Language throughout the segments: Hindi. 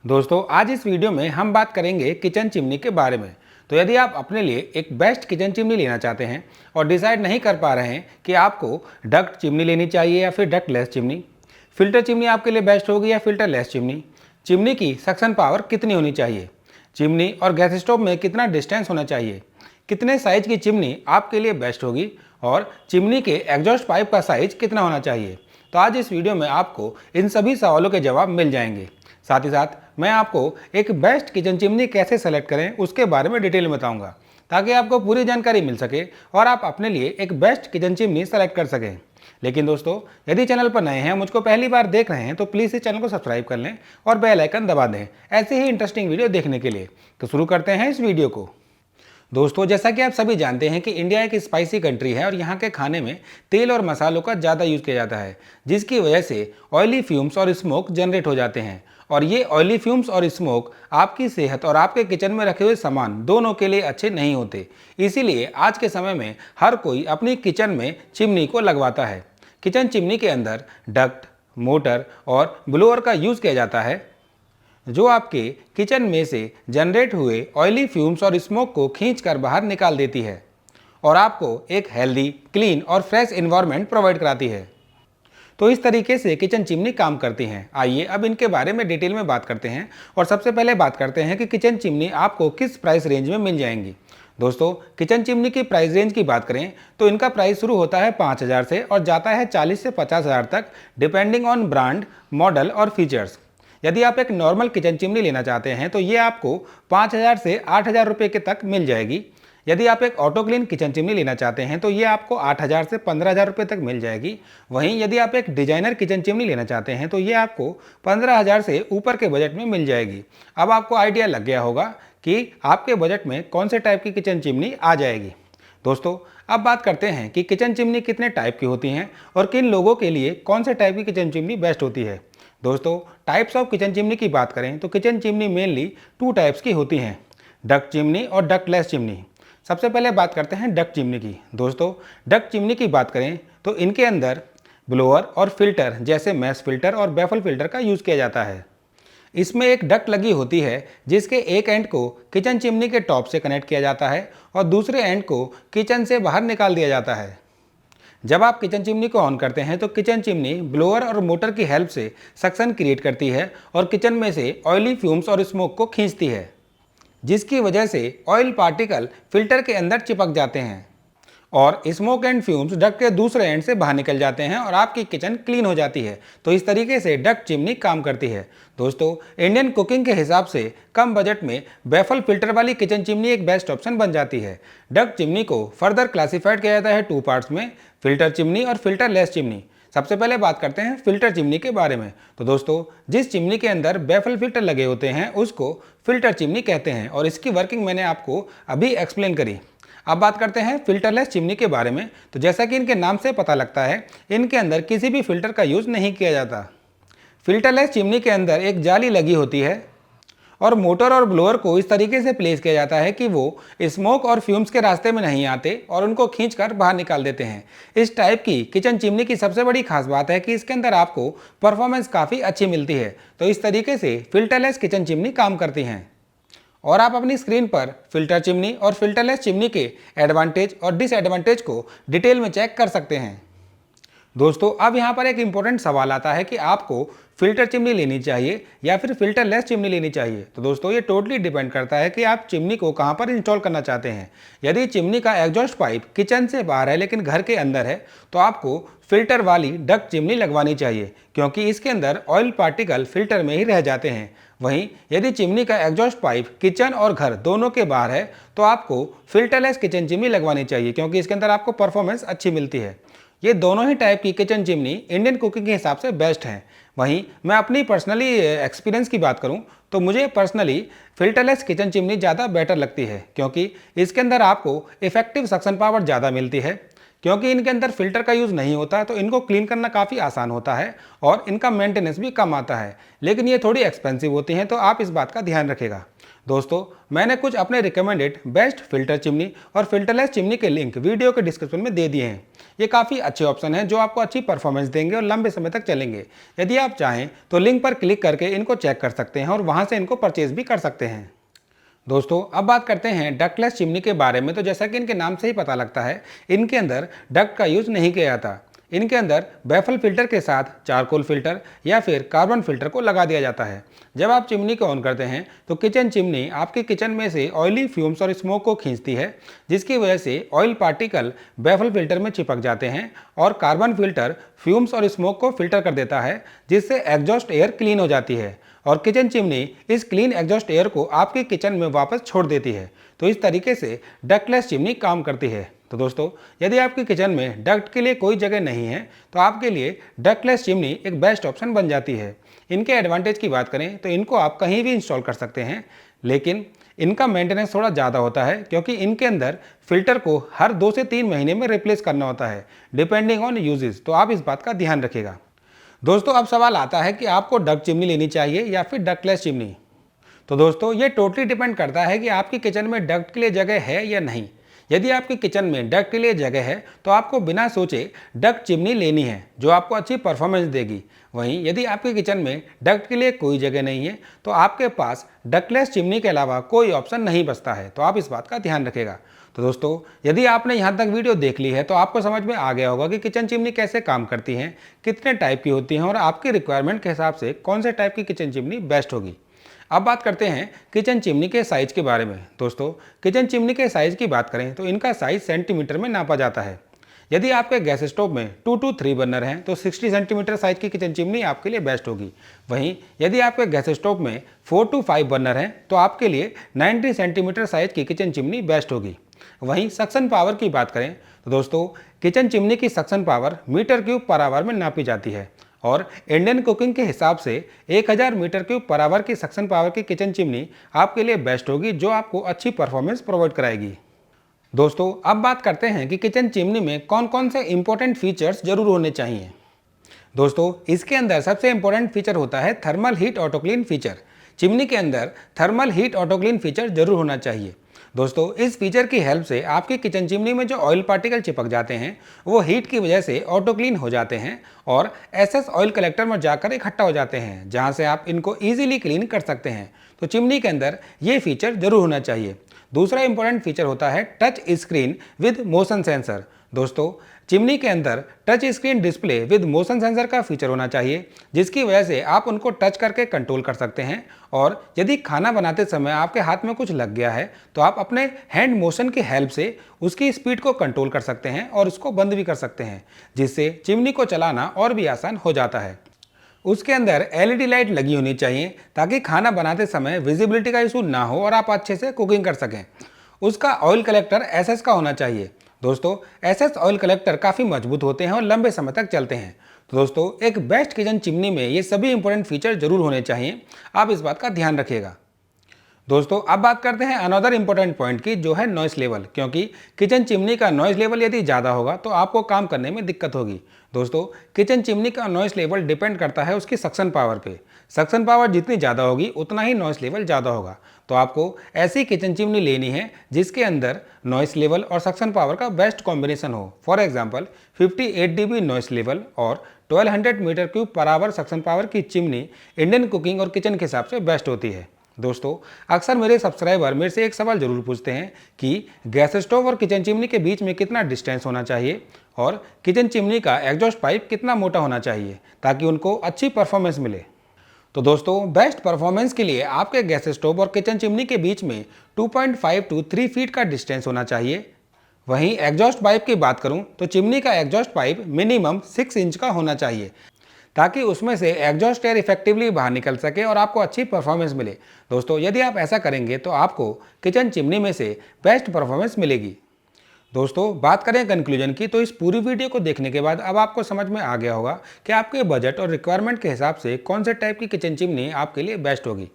दोस्तों आज इस वीडियो में हम बात करेंगे किचन चिमनी के बारे में। तो यदि आप अपने लिए एक बेस्ट किचन चिमनी लेना चाहते हैं और डिसाइड नहीं कर पा रहे हैं कि आपको डक्ट चिमनी लेनी चाहिए या फिर duct less chimney, filter chimney आपके लिए बेस्ट होगी या फिल्टर लेस चिमनी, चिमनी की सक्शन पावर कितनी होनी चाहिए, चिमनी और गैस स्टोव में कितना डिस्टेंस होना चाहिए, कितने साइज की चिमनी आपके लिए बेस्ट होगी और चिमनी के एग्जॉस्ट पाइप का साइज कितना होना चाहिए। तो आज इस वीडियो में आपको इन सभी सवालों के जवाब मिल जाएंगे। साथ ही साथ मैं आपको एक बेस्ट किचन चिमनी कैसे सेलेक्ट करें उसके बारे में डिटेल में बताऊंगा, ताकि आपको पूरी जानकारी मिल सके और आप अपने लिए एक बेस्ट किचन चिमनी सेलेक्ट कर सकें। लेकिन दोस्तों यदि चैनल पर नए हैं, मुझको पहली बार देख रहे हैं, तो प्लीज़ इस चैनल को सब्सक्राइब कर लें और बेल आइकन दबा दें ऐसे ही इंटरेस्टिंग वीडियो देखने के लिए। तो शुरू करते हैं इस वीडियो को। दोस्तों जैसा कि आप सभी जानते हैं कि इंडिया एक स्पाइसी कंट्री है और यहाँ के खाने में तेल और मसालों का ज़्यादा यूज़ किया जाता है, जिसकी वजह से ऑयली फ्यूम्स और स्मोक जनरेट हो जाते हैं। और ये ऑयली फ्यूम्स और स्मोक आपकी सेहत और आपके किचन में रखे हुए सामान दोनों के लिए अच्छे नहीं होते। इसीलिए आज के समय में हर कोई अपनी किचन में चिमनी को लगवाता है। किचन चिमनी के अंदर डक्ट, मोटर और ब्लोअर का यूज़ किया जाता है, जो आपके किचन में से जनरेट हुए ऑयली फ्यूम्स और स्मोक को खींचकर बाहर निकाल देती है और आपको एक हेल्दी, क्लीन और फ्रेश एनवायरनमेंट प्रोवाइड कराती है। तो इस तरीके से किचन चिमनी काम करती हैं। आइए अब इनके बारे में डिटेल में बात करते हैं और सबसे पहले बात करते हैं कि किचन चिमनी आपको किस प्राइस रेंज में मिल जाएंगी। दोस्तों किचन चिमनी की प्राइस रेंज की बात करें तो इनका प्राइस शुरू होता है 5,000 से और जाता है 40 से 50,000 तक, डिपेंडिंग ऑन ब्रांड, मॉडल और फीचर्स। यदि आप एक नॉर्मल किचन चिमनी लेना चाहते हैं तो ये आपको 5,000 से 8,000 रुपये के तक मिल जाएगी। यदि आप एक ऑटो क्लीन किचन चिमनी लेना चाहते हैं तो ये आपको 8,000 से 15,000 रुपये तक मिल जाएगी। वहीं यदि आप एक डिजाइनर किचन चिमनी लेना चाहते हैं तो ये आपको 15,000 से ऊपर के बजट में मिल जाएगी। अब आपको आइडिया लग गया होगा कि आपके बजट में कौन से टाइप की किचन चिमनी आ जाएगी। दोस्तों अब बात करते हैं कि किचन चिमनी कितने टाइप की होती हैं और किन लोगों के लिए कौन से टाइप की किचन चिमनी बेस्ट होती है। दोस्तों टाइप्स ऑफ किचन चिमनी की बात करें तो किचन चिमनी मेनली 2 टाइप्स की होती हैं, डक्ट चिमनी और डक्टलेस चिमनी। सबसे पहले बात करते हैं डक्ट चिमनी की। दोस्तों डक्ट चिमनी की बात करें तो इनके अंदर ब्लोअर और फिल्टर जैसे मैस फिल्टर और बैफल फिल्टर का यूज़ किया जाता है। इसमें एक डक्ट लगी होती है जिसके एक एंड को किचन चिमनी के टॉप से कनेक्ट किया जाता है और दूसरे एंड को किचन से बाहर निकाल दिया जाता है। जब आप किचन चिमनी को ऑन करते हैं तो किचन चिमनी ब्लोअर और मोटर की हेल्प से सक्शन क्रिएट करती है और किचन में से ऑयली फ्यूम्स और स्मोक को खींचती है, जिसकी वजह से ऑयल पार्टिकल फिल्टर के अंदर चिपक जाते हैं और स्मोक एंड फ्यूम्स डक्ट के दूसरे एंड से बाहर निकल जाते हैं और आपकी किचन क्लीन हो जाती है। तो इस तरीके से डक्ट चिमनी काम करती है। दोस्तों इंडियन कुकिंग के हिसाब से कम बजट में बैफल फिल्टर वाली किचन चिमनी एक बेस्ट ऑप्शन बन जाती है। डक्ट चिमनी को फर्दर क्लासिफाइड किया जाता है 2 पार्ट्स में, फिल्टर चिमनी और फिल्टर लेस चिमनी। सबसे पहले बात करते हैं फिल्टर चिमनी के बारे में। तो दोस्तों जिस चिमनी के अंदर बैफल फिल्टर लगे होते हैं उसको फिल्टर चिमनी कहते हैं और इसकी वर्किंग मैंने आपको अभी एक्सप्लेन करी। अब बात करते हैं फिल्टरलेस चिमनी के बारे में। तो जैसा कि इनके नाम से पता लगता है, इनके अंदर किसी भी फिल्टर का यूज़ नहीं किया जाता। फिल्टरलेस चिमनी के अंदर एक जाली लगी होती है और मोटर और ब्लोअर को इस तरीके से प्लेस किया जाता है कि वो स्मोक और फ्यूम्स के रास्ते में नहीं आते और उनको खींचकर बाहर निकाल देते हैं। इस टाइप की किचन चिमनी की सबसे बड़ी खास बात है कि इसके अंदर आपको परफॉर्मेंस काफ़ी अच्छी मिलती है। तो इस तरीके से फिल्टरलेस किचन चिमनी काम करती हैं और आप अपनी स्क्रीन पर फिल्टर चिमनी और फिल्टरलेस चिमनी के एडवांटेज और डिसएडवांटेज को डिटेल में चेक कर सकते हैं। दोस्तों अब यहाँ पर एक इम्पोर्टेंट सवाल आता है कि आपको फिल्टर चिमनी लेनी चाहिए या फिर फिल्टरलेस चिमनी लेनी चाहिए। तो दोस्तों ये टोटली डिपेंड करता है कि आप चिमनी को कहाँ पर इंस्टॉल करना चाहते हैं। यदि चिमनी का एग्जॉस्ट पाइप किचन से बाहर है लेकिन घर के अंदर है तो आपको फिल्टर वाली डक्ट चिमनी लगवानी चाहिए, क्योंकि इसके अंदर ऑयल पार्टिकल फिल्टर में ही रह जाते हैं। वहीं यदि चिमनी का एग्जॉस्ट पाइप किचन और घर दोनों के बाहर है तो आपको फिल्टरलेस किचन चिमनी लगवानी चाहिए, क्योंकि इसके अंदर आपको परफॉर्मेंस अच्छी मिलती है। ये दोनों ही टाइप की किचन चिमनी इंडियन कुकिंग के हिसाब से बेस्ट हैं। वहीं मैं अपनी पर्सनली एक्सपीरियंस की बात करूं तो मुझे पर्सनली फिल्टरलेस किचन चिमनी ज़्यादा बेटर लगती है, क्योंकि इसके अंदर आपको इफेक्टिव सक्शन पावर ज़्यादा मिलती है। क्योंकि इनके अंदर फिल्टर का यूज़ नहीं होता तो इनको क्लीन करना काफ़ी आसान होता है और इनका मेंटेनेंस भी कम आता है, लेकिन ये थोड़ी एक्सपेंसिव होती हैं, तो आप इस बात का ध्यान रखिएगा। दोस्तों, मैंने कुछ अपने रिकमेंडेड बेस्ट फिल्टर चिमनी और फिल्टरलेस चिमनी के लिंक वीडियो के डिस्क्रिप्शन में दे दिए हैं। ये काफ़ी अच्छे ऑप्शन हैं जो आपको अच्छी परफॉर्मेंस देंगे और लंबे समय तक चलेंगे। यदि आप चाहें तो लिंक पर क्लिक करके इनको चेक कर सकते हैं और वहाँ से इनको परचेज भी कर सकते हैं। दोस्तों, अब बात करते हैं डक्टलेस चिमनी के बारे में। तो जैसा कि इनके नाम से ही पता लगता है, इनके अंदर डक्ट का यूज़ नहीं किया जाता। इनके अंदर बैफल फिल्टर के साथ चारकोल फिल्टर या फिर कार्बन फिल्टर को लगा दिया जाता है। जब आप चिमनी को ऑन करते हैं तो किचन चिमनी आपके किचन में से ऑयली फ्यूम्स और स्मोक को खींचती है, जिसकी वजह से ऑयल पार्टिकल बैफल फिल्टर में चिपक जाते हैं और कार्बन फिल्टर फ्यूम्स और स्मोक को फिल्टर कर देता है, जिससे एग्जॉस्ट एयर क्लीन हो जाती है और किचन चिमनी इस क्लीन एग्जॉस्ट एयर को आपके किचन में वापस छोड़ देती है। तो इस तरीके से डक्टलेस चिमनी काम करती है। तो दोस्तों, यदि आपके किचन में डक्ट के लिए कोई जगह नहीं है तो आपके लिए डक्टलेस चिमनी एक बेस्ट ऑप्शन बन जाती है। इनके एडवांटेज की बात करें तो इनको आप कहीं भी इंस्टॉल कर सकते हैं, लेकिन इनका मेंटेनेंस थोड़ा ज़्यादा होता है क्योंकि इनके अंदर फिल्टर को हर 2 से 3 महीने में रिप्लेस करना होता है, डिपेंडिंग ऑन यूजेस। तो आप इस बात का ध्यान रखिएगा। दोस्तों, अब सवाल आता है कि आपको डक्ट चिमनी लेनी चाहिए या फिर डक्टलेस चिमनी। तो दोस्तों, ये टोटली डिपेंड करता है कि आपकी किचन में डक्ट के लिए जगह है या नहीं। यदि आपके किचन में डक्ट के लिए जगह है तो आपको बिना सोचे डक्ट चिमनी लेनी है जो आपको अच्छी परफॉर्मेंस देगी। वहीं यदि आपके किचन में डक्ट के लिए कोई जगह नहीं है तो आपके पास डक्टलेस चिमनी के अलावा कोई ऑप्शन नहीं बचता है। तो आप इस बात का ध्यान रखिएगा। तो दोस्तों, यदि आपने यहाँ तक वीडियो देख ली है तो आपको समझ में आ गया होगा कि किचन चिमनी कैसे काम करती हैं, कितने टाइप की होती हैं और आपकी रिक्वायरमेंट के हिसाब से कौन से टाइप की किचन चिमनी बेस्ट होगी। अब बात करते हैं किचन चिमनी के साइज़ के बारे में। दोस्तों, किचन चिमनी के साइज़ की बात करें तो इनका साइज़ सेंटीमीटर में नापा जाता है। यदि आपके गैस स्टोव में 2 to 3 बर्नर हैं तो 60 सेंटीमीटर साइज़ की किचन चिमनी आपके लिए बेस्ट होगी। वहीं यदि आपके गैस स्टोव में 4 to 5 बर्नर हैं तो आपके लिए 90 सेंटीमीटर साइज़ की किचन चिमनी बेस्ट होगी। वहीं सक्शन पावर की बात करें तो दोस्तों, किचन चिमनी की suction power meter cube per our में नापी जाती है और इंडियन कुकिंग के हिसाब से 1000 मीटर क्यूब पर आवर की सक्शन पावर की किचन चिमनी आपके लिए बेस्ट होगी, जो आपको अच्छी परफॉर्मेंस प्रोवाइड कराएगी। दोस्तों, अब बात करते हैं कि किचन चिमनी में कौन कौन से इंपॉर्टेंट फीचर्स जरूर होने चाहिए। दोस्तों, इसके अंदर सबसे इंपॉर्टेंट फीचर होता है thermal heat auto clean feature. Chimney के अंदर thermal heat auto clean feature जरूर होना चाहिए। दोस्तों, इस फीचर की हेल्प से आपकी किचन चिमनी में जो ऑयल पार्टिकल चिपक जाते हैं वो हीट की वजह से ऑटो क्लीन हो जाते हैं और एसएस ऑयल कलेक्टर में जाकर इकट्ठा हो जाते हैं, जहां से आप इनको इजीली क्लीन कर सकते हैं। तो चिमनी के अंदर ये फीचर जरूर होना चाहिए। दूसरा इंपॉर्टेंट फीचर होता है touch screen with motion sensor. दोस्तों, चिमनी के अंदर touch screen display with motion sensor का फीचर होना चाहिए, जिसकी वजह से आप उनको टच करके कंट्रोल कर सकते हैं और यदि खाना बनाते समय आपके हाथ में कुछ लग गया है तो आप अपने हैंड मोशन की हेल्प से उसकी स्पीड को कंट्रोल कर सकते हैं और उसको बंद भी कर सकते हैं, जिससे चिमनी को चलाना और भी आसान हो जाता है। उसके अंदर एलईडी लाइट लगी होनी चाहिए ताकि खाना बनाते समय विजिबिलिटी का इशू ना हो और आप अच्छे से कुकिंग कर सकें। उसका ऑयल कलेक्टर एसएस का होना चाहिए। दोस्तों, एसएस ऑयल कलेक्टर काफ़ी मजबूत होते हैं और लंबे समय तक चलते हैं। तो दोस्तों, एक बेस्ट किचन चिमनी में ये सभी इंपॉर्टेंट फीचर जरूर होने चाहिए। आप इस बात का ध्यान रखिएगा। दोस्तों, अब बात करते हैं अनदर इंपॉर्टेंट पॉइंट की, जो है नॉइस लेवल। क्योंकि किचन चिमनी का नॉइस लेवल यदि ज़्यादा होगा तो आपको काम करने में दिक्कत होगी। दोस्तों, किचन चिमनी का नॉइस लेवल डिपेंड करता है उसकी सक्शन पावर पे। सक्शन पावर जितनी ज़्यादा होगी उतना ही नॉइस लेवल ज़्यादा होगा। तो आपको ऐसी किचन चिमनी लेनी है जिसके अंदर नॉइस लेवल और सक्शन पावर का बेस्ट कॉम्बिनेशन हो। For example 58 dB noise level और 1200 meter cube per hour suction power की चिमनी इंडियन कुकिंग और किचन के हिसाब से बेस्ट होती है। दोस्तों, अक्सर मेरे सब्सक्राइबर मेरे से एक सवाल जरूर पूछते हैं कि गैस स्टोव और किचन चिमनी के बीच में कितना डिस्टेंस होना चाहिए और किचन चिमनी का एग्जॉस्ट पाइप कितना मोटा होना चाहिए ताकि उनको अच्छी परफॉर्मेंस मिले। तो दोस्तों, बेस्ट परफॉर्मेंस के लिए आपके गैस स्टोव और किचन चिमनी के बीच में 2.5 to 3 फीट का डिस्टेंस होना चाहिए। वहीं एग्जॉस्ट पाइप की बात करूं तो चिमनी का एग्जॉस्ट पाइप मिनिमम 6 इंच का होना चाहिए ताकि उसमें से एग्जॉस्ट एयर इफेक्टिवली बाहर निकल सके और आपको अच्छी परफॉर्मेंस मिले। दोस्तों, यदि आप ऐसा करेंगे तो आपको किचन चिमनी में से बेस्ट परफॉर्मेंस मिलेगी। दोस्तों, बात करें कंक्लूजन की तो इस पूरी वीडियो को देखने के बाद अब आपको समझ में आ गया होगा कि आपके बजट और रिक्वायरमेंट के हिसाब से कौन से टाइप की किचन चिमनी आपके लिए बेस्ट होगी।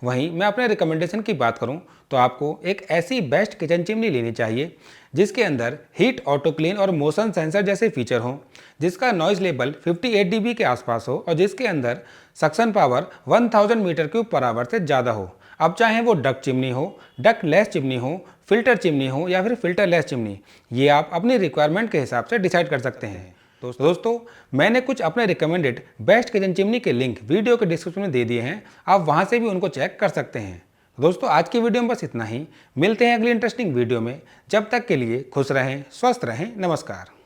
वहीं मैं अपने रिकमेंडेशन की बात करूं तो आपको एक ऐसी बेस्ट किचन चिमनी लेनी चाहिए जिसके अंदर हीट ऑटो क्लीन और मोशन सेंसर जैसे फीचर हों, जिसका नॉइज लेवल 58 dB के आसपास हो और जिसके अंदर suction power 1000 meter cube per hour से ज़्यादा हो। अब चाहे वो डक्ट चिमनी हो, डक्ट लेस चिमनी हो, फिल्टर चिमनी हो या फिर फिल्टर लेस चिमनी, ये आप अपनी रिक्वायरमेंट के हिसाब से डिसाइड कर सकते हैं। तो दोस्तों, मैंने कुछ अपने रिकमेंडेड बेस्ट किचन चिमनी के लिंक वीडियो के डिस्क्रिप्शन में दे दिए हैं, आप वहां से भी उनको चेक कर सकते हैं। दोस्तों, आज की वीडियो में बस इतना ही। मिलते हैं अगली इंटरेस्टिंग वीडियो में। जब तक के लिए खुश रहें, स्वस्थ रहें। नमस्कार।